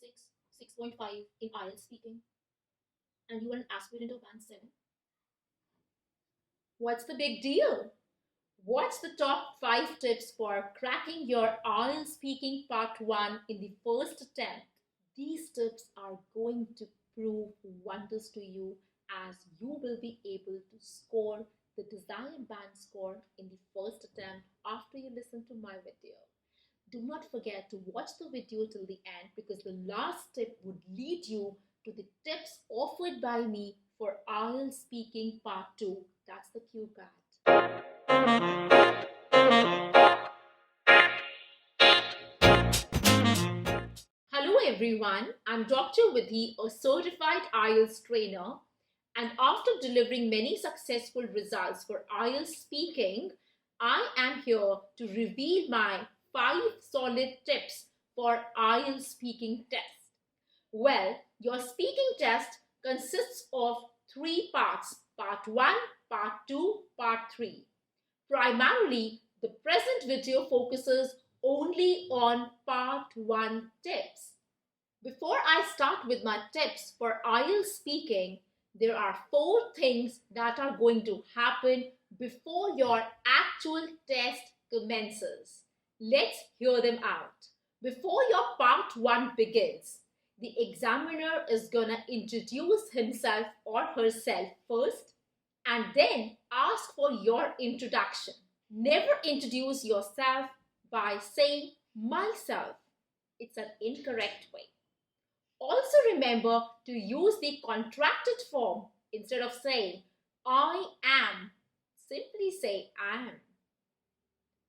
6, 6.5 in IELTS speaking, and you are an aspirant of band 7. What's the big deal? What's the top 5 tips for cracking your IELTS speaking part 1 in the first attempt? These tips are going to prove wonders to you, as you will be able to score the desired band score in the first attempt after you listen to my video. Do not forget to watch the video till the end, because the last tip would lead you to the tips offered by me for IELTS speaking part 2. That's the cue card. Hello everyone, I'm Dr. Vidhi, a certified IELTS trainer, and after delivering many successful results for IELTS speaking, I am here to reveal my 5 solid tips for IELTS speaking test. Well, your speaking test consists of 3 parts, part 1, part 2, part 3. Primarily, the present video focuses only on part 1 tips. Before I start with my tips for IELTS speaking, there are 4 things that are going to happen before your actual test commences. Let's hear them out. Before your part 1 begins, the examiner is gonna introduce himself or herself first, and then ask for your introduction. Never introduce yourself by saying myself. It's an incorrect way. Also remember to use the contracted form. Instead of saying I am, simply say I am.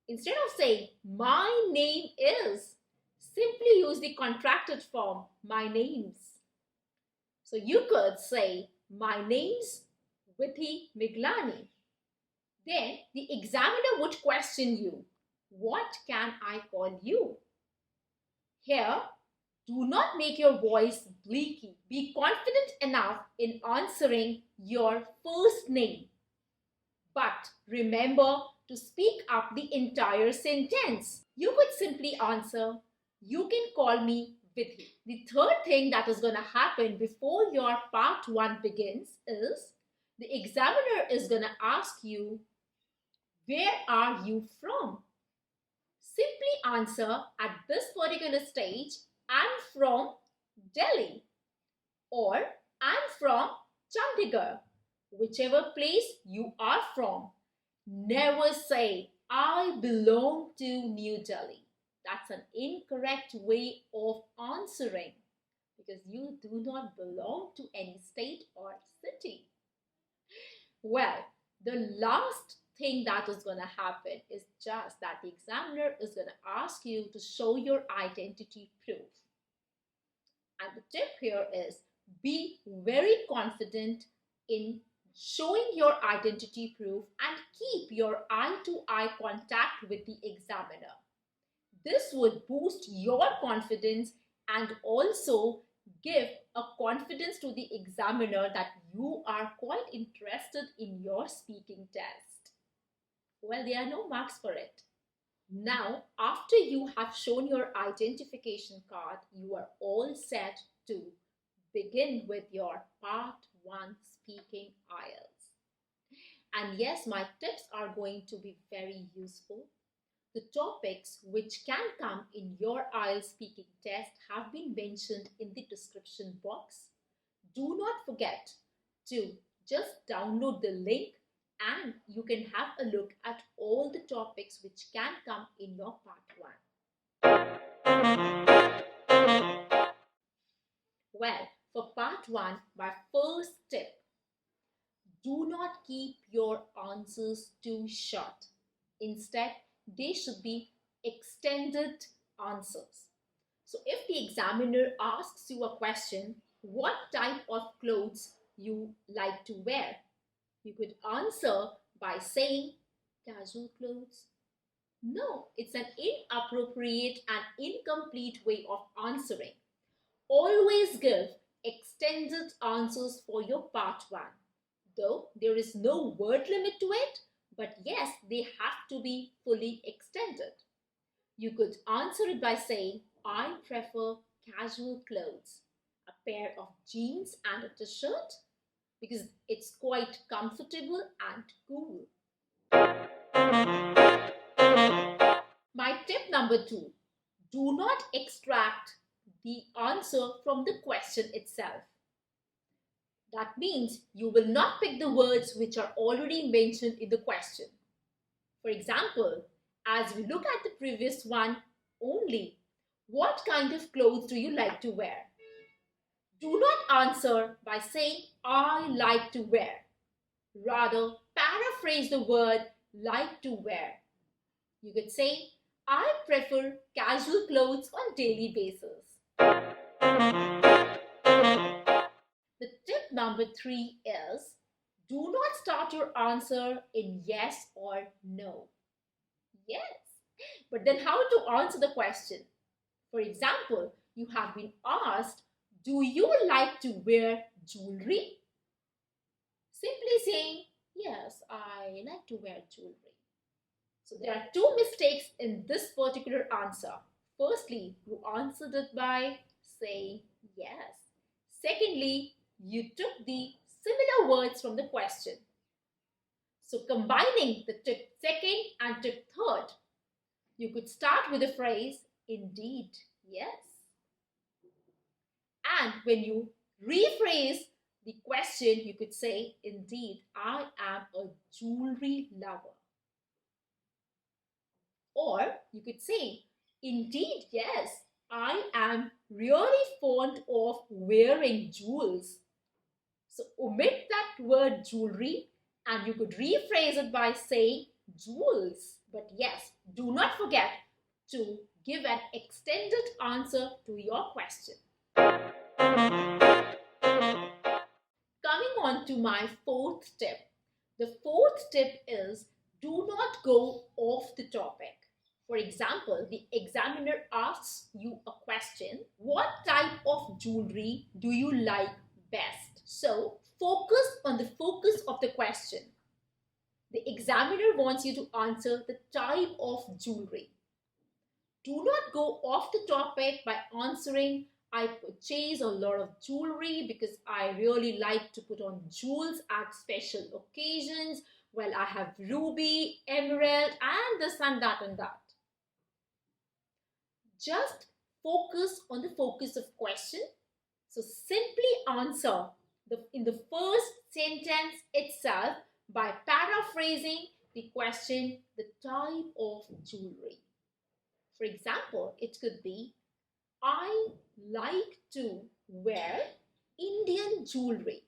Instead of saying my name is, simply use the contracted form my name's. So you could say my name's Vidhi Miglani. Then the examiner would question you, what can I call you? Here, do not make your voice bleaky. Be confident enough in answering your first name. But remember to speak up the entire sentence. You could simply answer, you can call me Vidhi. The third thing that is going to happen before your part 1 begins is the examiner is going to ask you, where are you from? Simply answer at this particular stage, I'm from Delhi, or I'm from Chandigarh, whichever place you are from. Never say, I belong to New Delhi. That's an incorrect way of answering, because you do not belong to any state or city. Well, the last thing that is going to happen is just that the examiner is going to ask you to show your identity proof. And the tip here is be very confident in showing your identity proof and keep your eye-to-eye contact with the examiner. This would boost your confidence and also give a confidence to the examiner that you are quite interested in your speaking test. Well, there are no marks for it. Now, after you have shown your identification card, you are all set to begin with your part 1 speaking IELTS. And yes, my tips are going to be very useful. The topics which can come in your IELTS speaking test have been mentioned in the description box. Do not forget to just download the link, and you can have a look at all the topics which can come in your part 1. Well, for part 1, my first tip, do not keep your answers too short. Instead, they should be extended answers. So if the examiner asks you a question, what type of clothes you like to wear, you could answer by saying casual clothes. No, it's an inappropriate and incomplete way of answering. Always give extended answers for your part 1. Though there is no word limit to it, but yes, they have to be fully extended. You could answer it by saying, I prefer casual clothes, a pair of jeans and a t-shirt, because it's quite comfortable and cool. My tip number 2, do not extract the answer from the question itself. That means you will not pick the words which are already mentioned in the question. For example, as we look at the previous one only, what kind of clothes do you like to wear? Do not answer by saying, I like to wear. Rather, paraphrase the word like to wear. You could say, I prefer casual clothes on daily basis. The tip number 3 is, do not start your answer in yes or no. Yes, but then how to answer the question? For example, you have been asked, do you like to wear jewelry? Simply saying, yes, I like to wear jewelry. So there are 2 mistakes in this particular answer. Firstly, you answered it by saying yes. Secondly, you took the similar words from the question. So combining the tip second and tip third, you could start with the phrase, indeed, yes. And when you rephrase the question, you could say, indeed, I am a jewelry lover. Or you could say, indeed, yes, I am really fond of wearing jewels. So omit that word jewelry and you could rephrase it by saying jewels. But yes, do not forget to give an extended answer to your question. Coming on to my 4th tip. The 4th tip is, do not go off the topic. For example, the examiner asks you a question, what type of jewelry do you like best? So focus on the focus of the question. The examiner wants you to answer the type of jewelry. Do not go off the topic by answering, I purchase a lot of jewelry because I really like to put on jewels at special occasions. Well, I have ruby, emerald, and this and that and that. Just focus on the focus of question. So simply answer in the first sentence itself by paraphrasing the question, the type of jewelry. For example, it could be, I like to wear Indian jewelry.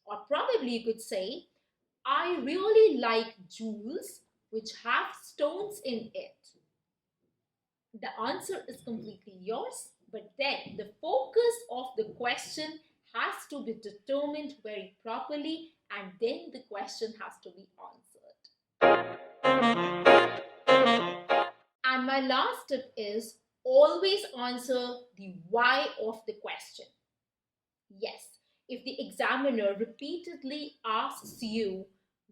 Or probably you could say, I really like jewels which have stones in it. The answer is completely yours, but then the focus of the question has to be determined very properly and then the question has to be answered. And my last tip is, always answer the why of the question. Yes, if the examiner repeatedly asks you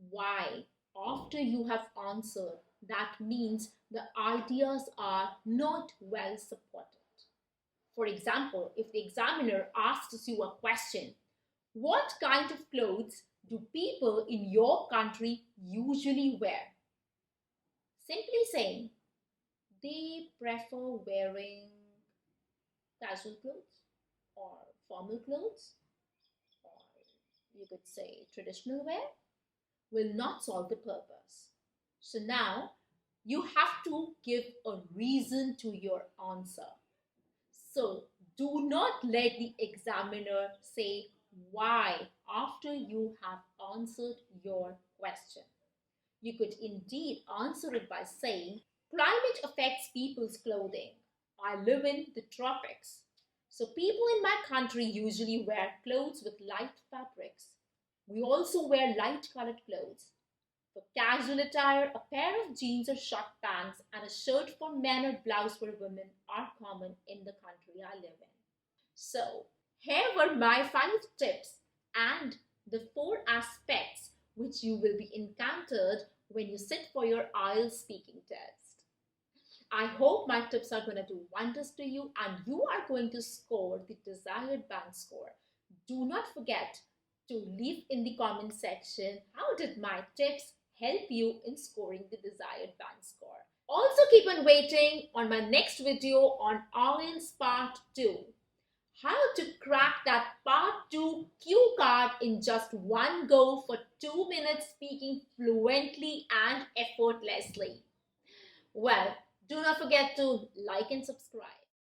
why after you have answered, that means the ideas are not well supported. For example, if the examiner asks you a question, what kind of clothes do people in your country usually wear? Simply saying, they prefer wearing casual clothes or formal clothes, or you could say traditional wear, will not solve the purpose. So now you have to give a reason to your answer. So do not let the examiner say why after you have answered your question. You could indeed answer it by saying, climate affects people's clothing. I live in the tropics. So people in my country usually wear clothes with light fabrics. We also wear light colored clothes. For casual attire, a pair of jeans or short pants and a shirt for men or blouse for women are common in the country I live in. So here were my 5 tips and the 4 aspects which you will be encountered when you sit for your IELTS speaking test. I hope my tips are going to do wonders to you and you are going to score the desired band score. Do not forget to leave in the comment section how did my tips help you in scoring the desired band score. Also keep on waiting on my next video on IELTS Part 2. How to crack that Part 2 cue card in just one go for 2 minutes speaking fluently and effortlessly. Well, do not forget to like and subscribe.